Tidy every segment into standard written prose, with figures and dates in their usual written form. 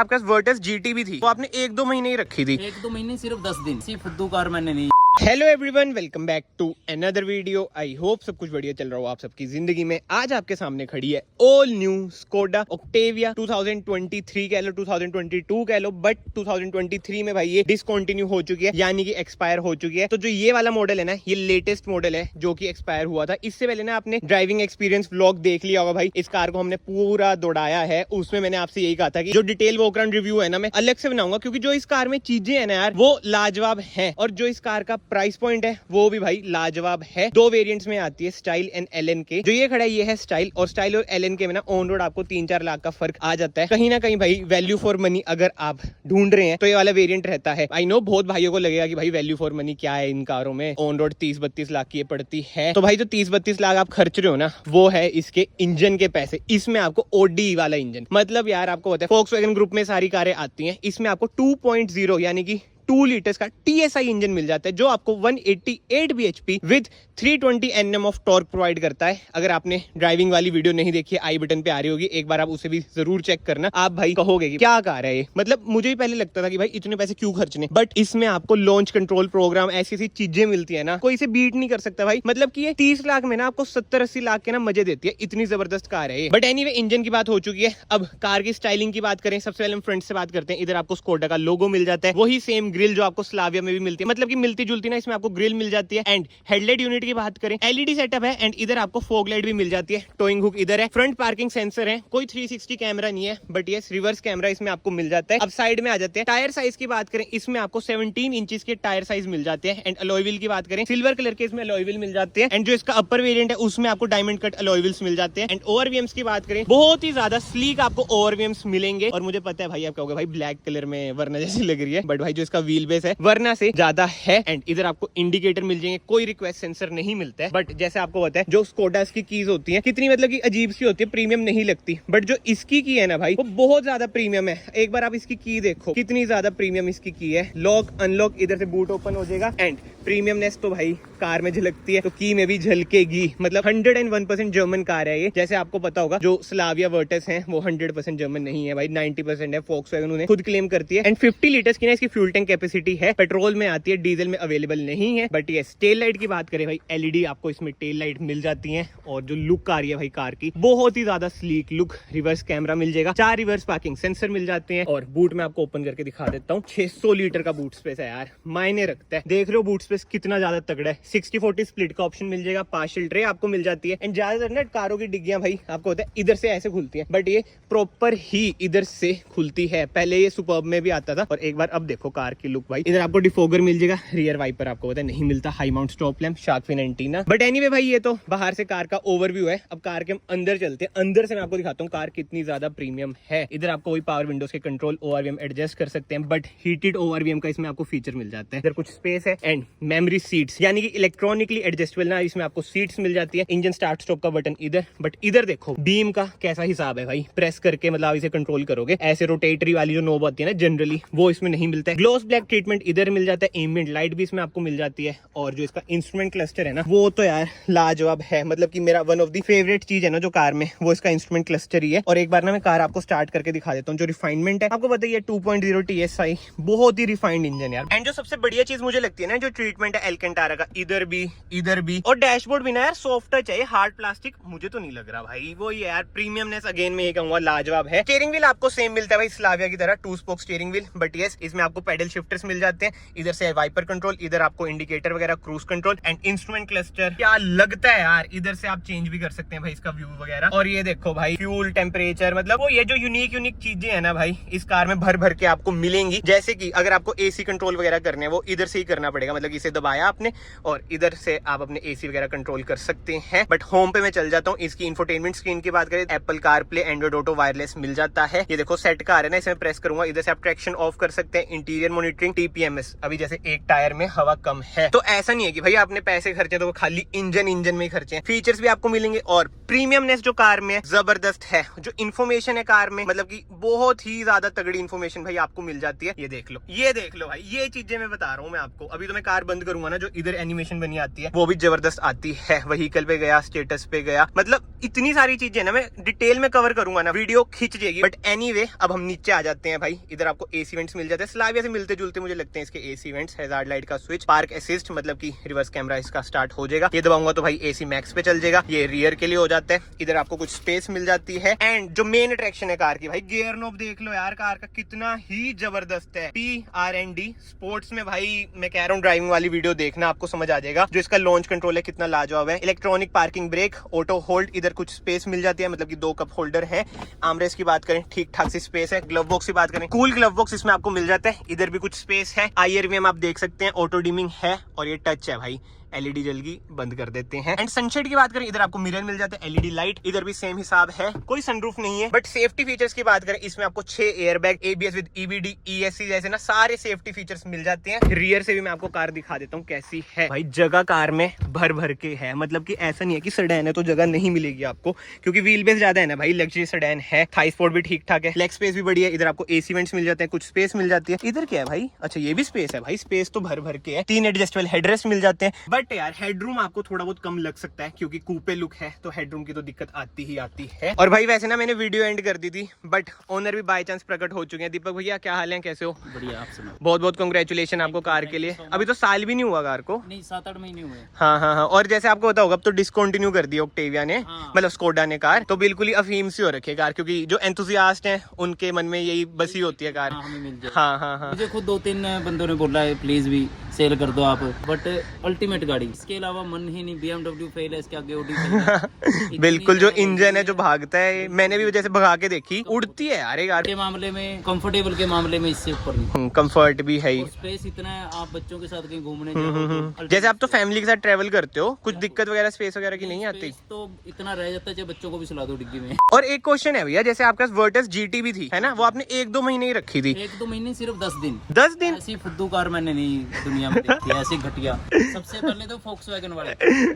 आपके पास Virtus GT भी थी, वो आपने 1-2 महीने ही रखी थी। 1-2 महीने, सिर्फ 10 दिन। सिर्फ फुद्दू कार मैंने नहीं। Hello everyone, welcome back to another video. I hope सब कुछ बढ़िया चल रहा हो आप सबकी जिंदगी में। आज आपके सामने खड़ी है ऑल न्यू स्कोडा ऑक्टेविया 2023 कह लो, 2022 कह लो, बट 2023 में भाई ये डिसकंटिन्यू हो चुकी है, यानी कि एक्सपायर हो चुकी है। तो जो ये वाला मॉडल है ना, ये लेटेस्ट मॉडल है जो कि एक्सपायर हुआ था। इससे पहले ना आपने ड्राइविंग एक्सपीरियंस व्लॉग देख लिया होगा भाई। इस कार को हमने पूरा दौड़ाया है, उसमें मैंने आपसे यही कहा था कि जो डिटेल वॉक अराउंड रिव्यू है ना, मैं अलग से बनाऊंगा, क्योंकि जो इस कार में चीजें है ना यार, वो लाजवाब है। और जो इस कार का प्राइस पॉइंट है वो भी भाई लाजवाब है। 2 वेरिएंट्स में आती है, स्टाइल एंड LNK। जो ये खड़ा है ये है स्टाइल, और स्टाइल और LNK में ना ऑन रोड आपको 3-4 लाख का फर्क आ जाता है। कहीं ना कहीं भाई वैल्यू फॉर मनी अगर आप ढूंढ रहे हैं तो ये वाला वेरिएंट रहता है। आई नो बहुत भाइयों को लगेगा कि भाई वैल्यू फॉर मनी क्या है इन कारों में, ऑन रोड 30-32 लाख की ये पड़ती है। तो भाई जो 30-32 लाख आप खर्च रहे हो ना, वो है इसके इंजन के पैसे। इसमें आपको OD वाला इंजन, मतलब यार आपको पता है Volkswagen ग्रुप में सारी कारें आती हैं, इसमें आपको 2.0 यानी कि 2 लीटर्स का TSI इंजन मिल जाता है, जो आपको 188 bhp with 320 Nm of torque provide करता है। अगर आपने ड्राइविंग वाली वीडियो नहीं देखी है, आई बटन पे आ रही होगी, एक बार आप उसे भी जरूर चेक करना। आप भाई कहोगे कि क्या कार है ये, मतलब मुझे भी पहले लगता था कि भाई इतने पैसे क्यों खर्चने, बट इसमें आपको लॉन्च कंट्रोल प्रोग्राम, ऐसी ऐसी चीजें मिलती है ना, कोई इसे बीट नहीं कर सकता भाई। मतलब कि ये 30 लाख में ना आपको 70-80 लाख के ना मजे देती है, इतनी जबरदस्त कार है ये। बट एनीवे, इंजन की बात हो चुकी है। अब कार की स्टाइलिंग की बात करें, सबसे पहले हम फ्रंट से बात करते हैं। इधर आपको स्कोडा का लोगो मिल जाता है, वही सेम ग्रिल जो आपको स्लाविया में भी मिलती है, मतलब कि मिलती जुलती ना, इसमें आपको ग्रिल मिल जाती है। एंड हेडलाइट यूनिट की बात करें, LED सेटअप है, एंड इधर आपको फॉग लाइट भी मिल जाती है। टोइंग हुक इधर है, फ्रंट पार्किंग सेंसर है, कोई 360 कैमरा नहीं है, बट ये रिवर्स कैमरा इसमें आपको मिल जाता है। अब साइड में आ जाते हैं। टायर साइज की बात करें, इसमें आपको 17 इंचेस के टायर साइज मिल जाते हैं। एंड अलॉय व्हील की बात करें, सिल्वर कलर के इसमें अलॉय व्हील मिल जाते हैं। एंड जो इसका अपर वेरिएंट है उसमें आपको डायमंड कट अलॉय व्हील्स मिल जाते हैं। एंड ओवरवीएम्स की बात करें, बहुत ही ज्यादा स्लीक आपको ओवरवीएम्स मिलेंगे। और मुझे पता है भाई आप कहोगे भाई ब्लैक कलर में वरना जैसी लग रही है, बट भाई जो इसका व्हील बेस है वरना से ज्यादा है। एंड इधर आपको इंडिकेटर मिल जाएंगे, कोई रिक्वेस्ट सेंसर नहीं मिलता है, बट जैसे आपको पता है जो स्कोडा की कीज होती है कितनी मतलब कि अजीब सी होती है, प्रीमियम नहीं लगती, बट जो इसकी की है ना भाई, वो बहुत ज्यादा प्रीमियम है। एक बार आप इसकी की देखो कितनी ज्यादा प्रीमियम इसकी की है। लॉक अनलॉक, इधर से बूट ओपन हो जाएगा। एंड प्रीमियमनेस तो भाई कार में झलकती है, तो की में भी झलकेगी। मतलब 101% जर्मन कार है ये। जैसे आपको पता होगा जो स्लाविया वर्टस है वो 100% जर्मन नहीं है भाई, 90% है। Volkswagen उन्हें खुद क्लेम करती है। एंड 50 लीटर्स की ना इसकी फ्यूल टैंक कैपेसिटी है, पेट्रोल में आती है, डीजल में अवेलेबल नहीं है। बट ये टेल लाइट की बात करें भाई, LED आपको इसमें टेल लाइट मिल जाती है। और जो लुक आ रही है भाई कार की, बहुत ही ज्यादा स्लीक लुक। रिवर्स कैमरा मिल जाएगा, 4 रिवर्स पार्किंग सेंसर मिल जाते हैं। और बूट में आपको ओपन करके दिखा देता हूँ, 600 लीटर का बूट स्पेस है यार, मायने रखता है। देख रहे हो बूट स्पेस कितना ज्यादा तगड़ा है। 60-40 स्प्लिट का ऑप्शन मिल जाएगा, पार्शियल ट्रे आपको मिल जाती है। एंड ज्यादातर ना कारों की डिग्गियां भाई आपको होता है इधर से ऐसे खुलती है, बट ये प्रॉपर ही इधर से खुलती है। पहले ये सुपर्ब में भी आता था, और एक बार अब देखो कार की लुक भाई। इधर आपको डिफोगर मिल जाएगा, रियर वाइपर आपको पता है नहीं मिलता, high mount stop lamp, shark fin antenna. But anyway भाई, ये तो बाहर से कार का ओवरव्यू है। अब कार के हम अंदर चलते हैं, अंदर से मैं आपको दिखाता हूँ कार कितनी ज्यादा प्रीमियम है। इधर आपको वही पावर विंडोज के कंट्रोल, ORVM एडजस्ट कर सकते हैं, बट हीटेड ORVM का इसमें आपको फीचर मिल जाता है। इधर कुछ स्पेस है। एंड मेमोरी सीट्स, यानी कि इलेक्ट्रॉनिकली एडजस्टेबल ना, इसमें आपको सीट्स मिल जाती है। इंजन स्टार्ट स्टॉप का बटन इधर। बट इधर देखो बीम का कैसा हिसाब है भाई, प्रेस करके मतलब इसे कंट्रोल करोगे। ऐसे रोटेटरी वाली जो नोब आती है ना जनरली, वो इसमें नहीं मिलता है। ग्लोस ब्लैक ट्रीटमेंट इधर मिल जाता है, एम्बिएंट लाइट भी इसमें आपको मिल जाती है। और जो इसका इंस्ट्रूमेंट क्लस्टर है ना, वो तो यार लाजवाब है। मतलब कि मेरा वन ऑफ द फेवरेट चीज है ना जो कार में, वो इसका इंस्ट्रूमेंट क्लस्टर ही है। और एक बार ना मैं कार आपको स्टार्ट करके दिखा देता हूँ। जो रिफाइनमेंट है आपको बताइए, 2.0 TSI, बहुत ही रिफाइंड इंजन यार। एंड जो सबसे बढ़िया चीज मुझे लगती है ना, जो ट्रीटमेंट है एल्केंटारा का, इधर भी, और डैशबोर्ड भी ना यार सॉफ्ट टच है, हार्ड प्लास्टिक मुझे तो नहीं लग रहा भाई। वो ये यार प्रीमियमनेस अगेन में ये कहूंगा लाजवाब है। स्टीयरिंग व्हील आपको सेम मिलता है भाई स्लाविया की तरह, 2 spoke steering wheel, but yes इसमें आपको पेडल शिफ्टर्स मिल जाते हैं। इधर से वाइपर कंट्रोल, इधर आपको इंडिकेटर वगैरह, cruise control and instrument cluster. क्या लगता है यार, इधर से आप चेंज भी कर सकते हैं भाई इसका व्यू वगैरह। और ये देखो भाई फ्यूल टेम्परेचर, मतलब वो ये जो यूनिक चीजें है ना भाई, इस कार में भर भर के आपको मिलेंगी। जैसे कि अगर आपको AC कंट्रोल वगैरह करने हैं, वो इधर से ही करना पड़ेगा। मतलब इसे दबाया आपने और इधर से आप अपने AC वगैरह कंट्रोल कर सकते हैं। बट होम पे मैं चल जाता हूँ। इसकी इंफोटेनमेंट स्क्रीन की बात करें, Apple CarPlay, Android Auto, wireless मिल जाता है। ये देखो सेट कार है ना, इसमें प्रेस करूंगा, इधर से आप ट्रैक्शन ऑफ कर सकते हैं। इंटीरियर मॉनिटरिंग, TPMS, अभी जैसे एक टायर में हवा कम है, तो ऐसा नहीं है कि भाई आपने पैसे खर्चे तो वो खाली इंजन में ही खर्चे हैं। फीचर्स भी आपको मिलेंगे। और प्रीमियमनेस जो कार में है जबरदस्त है। जो इन्फॉर्मेशन है कार में, मतलब कि बहुत ही ज्यादा तगड़ी इन्फॉर्मेशन भाई आपको मिल जाती है। ये देख लो भाई, ये चीजें मैं बता रहा हूँ मैं आपको। अभी तो मैं कार बंद करूंगा ना, जो इधर एनिमेशन बनी आती है वो भी जबरदस्त आती है। व्हीकल पे गया, स्टेटस पे गया, मतलब इतनी सारी चीजें ना मैं डिटेल में कवर करूंगा ना, वीडियो खींच जाएगी। बट एनीवे अब हम नीचे आ जाते हैं भाई। इधर आपको एसी वेंट्स मिल जाते हैं, स्लाविया से मिलते जुलते मुझे लगते हैं इसके एसी वेंट्स। हैजार्ड लाइट का स्विच, पार्क असिस्ट मतलब कि रिवर्स कैमरा इसका स्टार्ट हो जाएगा। ये दबाऊंगा तो भाई एसी मैक्स पे चल जाएगा। ये रियर के लिए हो जाता है। इधर आपको कुछ स्पेस मिल जाती है। एंड जो मेन अट्रैक्शन है कार की, भाई गियर नॉब देख लो यार, कार का कितना ही जबरदस्त है। PRND स्पोर्ट्स में भाई मैं कह रहा हूँ ड्राइविंग वाली वीडियो देखना, आपको समझ आ जाएगा। जो इसका लॉन्च कंट्रोल है कितना लाजवाब है। Electronic parking brake, auto hold, इधर कुछ स्पेस मिल जाती है, मतलब कि 2 कप होल्डर है। आर्मरेस्ट की बात करें ठीक ठाक सी स्पेस है। ग्लव बॉक्स की बात करें, कूल ग्लव बॉक्स इसमें आपको मिल जाता है। इधर भी कुछ स्पेस है। IRVM आप देख सकते हैं, ऑटो डिमिंग है और ये टच है भाई, LED जल गई बंद कर देते हैं। एंड सनशेड की बात करें, इधर आपको मिरर मिल जाते हैं, LED लाइट, इधर भी सेम हिसाब है, कोई सनरूफ नहीं है। बट सेफ्टी फीचर्स की बात करें, इसमें आपको 6 airbag, ABS with EBD, ESC जैसे ना सारे सेफ्टी फीचर्स मिल जाते हैं। रियर से भी मैं आपको कार दिखा देता हूँ कैसी है। भाई जगह कार में भर भर के है, मतलब कि ऐसा नहीं है कि सेडान है तो जगह नहीं मिलेगी आपको, क्योंकि व्हील बेस ज्यादा है ना भाई, लग्जरी सेडान है। थाई स्पोर्ट भी ठीक ठाक है, लेग स्पेस भी बढ़िया है। इधर आपको एसी वेंट्स मिल जाते हैं, कुछ स्पेस मिल जाती है। इधर क्या है भाई, अच्छा ये भी स्पेस है भाई, स्पेस तो भर भर के है। 3 एडजस्टेबल हेडरेस्ट मिल जाते हैं। बट यार हेडरूम आपको थोड़ा बहुत कम लग सकता है, क्योंकि कूपे लुक है तो हेडरूम की तो दिक्कत आती ही आती है। और भाई वैसे ना मैंने वीडियो एंड कर दी थी, बट ओनर भी बाय चांस प्रकट हो चुके हैं। दीपक भैया क्या हाल है, कैसे हो? बढ़िया, आप सुनाओ। बहुत बहुत कांग्रेचुलेशन आपको कार के लिए। अभी तो साल भी नहीं हुआ कार को, नहीं 7-8 महीने हुए। हाँ। और जैसे आपको पता होगा अब तो डिसकंटिन्यू कर दिया ऑक्टेविया ने, मतलब स्कोडा ने कार, तो बिल्कुल ही अफीम सी हो रखी है कार, क्योंकि जो एंथुसियास्ट हैं उनके मन में यही बसी होती है कार। हमें मिल जाए। हाँ। मुझे खुद 2-3 बंदों ने बोला है प्लीज भी सेल कर दो आप, बट अल्टीमेट गाड़ी, इसके अलावा मन ही नहीं। BMW फेल है, इसके आगे Audi फेल है। बिल्कुल, जो इंजन है जो भागता है, मैंने भी जैसे भगा के देखी, उड़ती है यार ये कार के मामले में, कंफर्टेबल के मामले में इससे ऊपर नहीं। कंफर्ट भी है ही। स्पेस इतना है, आप बच्चों के साथ कहीं घूमने जाओ, जैसे आप तो फैमिली के साथ ट्रेवल करते हो, कुछ दिक्कत वगैरह स्पेस वगैरह की नहीं आती? तो इतना रह जाता है जब बच्चों को भी सुला दो डिग्गी में। और एक क्वेश्चन है भैया, जैसे आपके पास वर्टस GT भी थी है ना, वो आपने 1-2 महीने ही रखी थी। 1-2 महीने, सिर्फ 10 दिन। 10 दिन? ऐसी फुद्दू कार मैंने नहीं दुनिया में देखी, ऐसी घटिया। सबसे पहले तो Volkswagen वाले,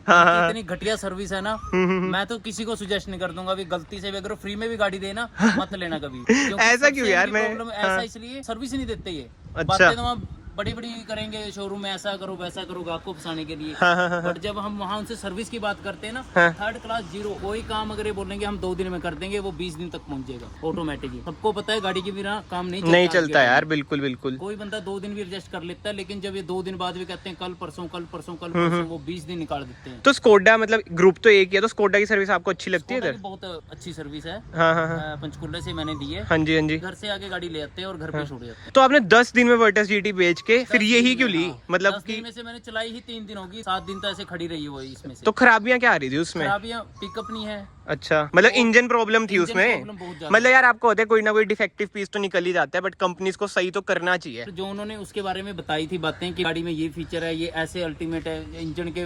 हाँ। इतनी घटिया सर्विस है ना, मैं तो किसी को सुजेस्ट नहीं कर दूंगा अभी गलती से भी अगर फ्री में भी गाड़ी देना मत लेना कभी। ऐसा क्यों यार? मैं ऐसा इसलिए सर्विस ही नहीं देते ये। अच्छा। बातें तो हम बड़ी बड़ी करेंगे शोरूम में, ऐसा करो वैसा करो गाहक को फंसाने के लिए। बट जब हम वहाँ उनसे सर्विस की बात करते हैं ना, 3rd क्लास 0, कोई काम अगर ये बोलेंगे हम 2 दिन में कर देंगे, वो 20 दिन तक पहुंच जाएगा ऑटोमेटिकली। सबको पता है गाड़ी के बिना काम नहीं चलता यार, बिल्कुल। कोई बंदा 2 दिन भी एडजस्ट कर लेता है, लेकिन जब ये 2 दिन बाद भी कहते हैं कल परसों, वो 20 दिन निकाल देते हैं। तो स्कोडा मतलब ग्रुप तो एक ही है, तो स्कोडा की सर्विस आपको अच्छी लगती है इधर? बहुत अच्छी सर्विस है। हाँ। पंचकुला से मैंने दी है। हाँ जी। घर से आके गाड़ी ले आते हैं और घर पे छोड़ जाते हैं। तो आपने 10 दिन में वर्टस GT बेच के फिर यही क्यों ली? मतलब 10 दिन में से मैंने चलाई ही 3 दिन होगी, 7 दिन तो ऐसे खड़ी रही वो इसमें से। तो खराबियां क्या आ रही थी उसमें? खराबियां पिकअप नहीं है। अच्छा, मतलब इंजन प्रॉब्लम थी उसमें। प्रॉब्लम बहुत ज्यादा। मतलब यार आपको होता है कोई ना कोई डिफेक्टिव पीस तो निकल ही जाता है, बट कंपनीज को सही तो करना चाहिए। जो उन्होंने उसके बारे में बताई थी बातें कि गाड़ी में ये फीचर है, ये ऐसे अल्टीमेट है, इंजन के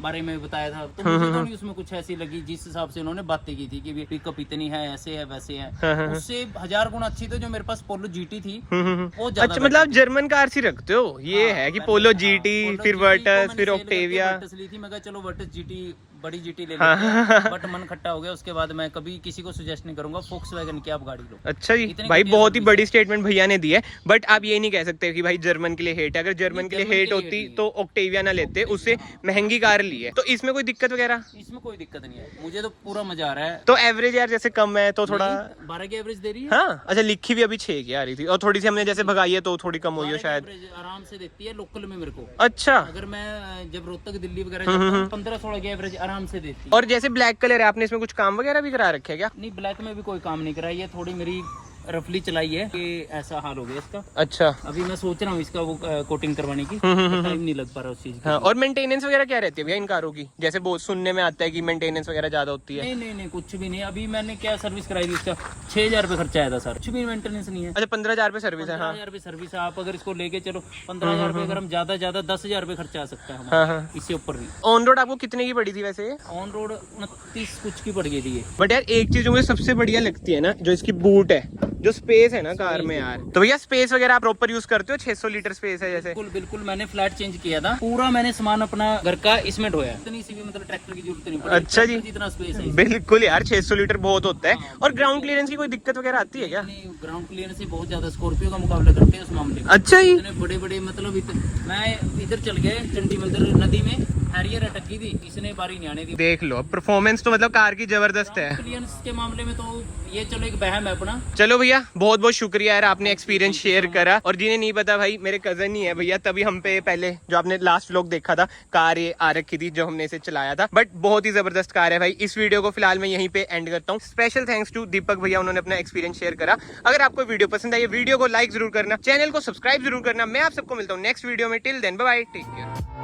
बारे में बताया था, तो मुझे तो नहीं उसमें कुछ ऐसी लगी जिस हिसाब से उन्होंने बातें की थी कि पिकअप इतनी है, ऐसे है वैसे है। उससे 1000 गुना अच्छी तो जो मेरे पास पोलो GT थी वो ज्यादा। अच्छा, मतलब आप जर्मन कार सी रखते हो? ये है कि पोलो GT, फिर वर्टस, फिर ऑक्टेविया। ली थी, मैं कहा चलो वर्टस GT, बड़ी GT ले लेते हैं, बट मन खट्टा हो गया। उसके बाद मैं कभी किसी को सजेस्ट नहीं करूंगा Volkswagen की आप गाड़ी लो। अच्छा जी, भाई बहुत ही बड़ी स्टेटमेंट भैया ने दी है। बट आप ये नहीं कह सकते कि भाई जर्मन के लिए हेट है। अगर जर्मन के लिए हेट होती तो ऑक्टेविया ना लेते, उससे महंगी कार ली है। तो इसमें कोई दिक्कत वगैरह? इसमें कोई दिक्कत नहीं है, मुझे तो पूरा मजा आ रहा है। तो एवरेज यार जैसे कम है तो थोड़ा 12 की एवरेज दे रही है। हाँ, अच्छा, लिखी भी अभी 6 की आ रही थी, और थोड़ी सी हमने जैसे भगाई है तो थोड़ी कम हुई है शायद। आराम से देती है लोकल में मेरे को। अच्छा, अगर मैं जब रोहतक दिल्ली वगैरह जाता हूं, 15-16 की एवरेज आराम से देती है। और जैसे ब्लैक कलर है, आपने इसमें कुछ काम वगैरह भी करा रखे है क्या? नहीं, ब्लैक में भी कोई काम नहीं करा, ये थोड़ी मेरी रफली चलाई है कि ऐसा हाल हो गया इसका। अच्छा, अभी मैं सोच रहा हूँ इसका वो कोटिंग करवाने की, टाइम नहीं लग पा रहा उस चीज की। हाँ, और मेंटेनेंस वगैरह क्या रहती है भैया इन कारों की? जैसे बहुत सुनने में आता है कि मेंटेनेंस वगैरह ज्यादा होती है। नहीं, कुछ भी नहीं। अभी मैंने क्या सर्विस कराई थी, इसका 6000 रुपये खर्चा आया था सर, कुछ भी मेंटेनेंस नहीं है। अच्छा, 15,000 रुपये सर्विस है? हाँ, 15,000 रुपये सर्विस है। आप अगर इसको लेके चलो 15,000 रुपये, अगर हम ज्यादा 10,000 रुपये खर्चा आ सकता है हाँ। इससे ऊपर भी। ऑन रोड आपको कितने की पड़ी थी वैसे? ऑन रोड 29 कुछ की पड़ गई थी। बट यार एक चीज जो मुझे सबसे बढ़िया लगती है ना, जो इसकी बूट है, जो स्पेस है ना कार में यार, तो भैया स्पेस वगैरह आप प्रॉपर यूज करते हो? 600 लीटर स्पेस है जैसे। बिल्कुल बिल्कुल, मैंने फ्लैट चेंज किया था, पूरा मैंने सामान अपना घर का इसमें ढोया, इतनी सी भी मतलब ट्रैक्टर की जरूरत नहीं पड़ी। अच्छा जी, जितना स्पेस है बिल्कुल यार 600 लीटर बहुत होता है। और ग्राउंड क्लियरेंस की कोई दिक्कत वगैरह आती है क्या? ग्राउंड क्लियरेंस से बहुत ज्यादा स्कॉर्पियो का मुकाबला करते हैं उस मामले में। अच्छा जी, इतने बड़े बड़े मतलब मैं इधर चल गए चंडी मंदिर नदी में, हैरियर अटक गई थी, इसने बारी नहीं आने दी। देख लो परफॉर्मेंस तो मतलब कार की जबरदस्त है। क्लियरेंस के मामले में तो ये चलो एक वहम है अपना। चलो भैया बहुत बहुत शुक्रिया यार, आपने एक्सपीरियंस शेयर करा। और जिन्हें नहीं पता भाई, मेरे कजन ही है भैया, तभी हम पे पहले जो आपने लास्ट व्लॉग देखा था कार ये आ रखी थी जो हमने इसे चलाया था। बट बहुत ही जबरदस्त कार है भाई। इस वीडियो को फिलहाल मैं यहीं पे एंड करता हूँ। स्पेशल थैंक्स टू दीपक भैया, उन्होंने अपना एक्सपीरियंस शेयर करा। अगर आपको वीडियो पसंद आई, वीडियो को लाइक जरूर करना, चैनल को सब्सक्राइब जरूर करना। मैं आप सबको मिलता हूँ नेक्स्ट वीडियो में। Till then bye bye, take care.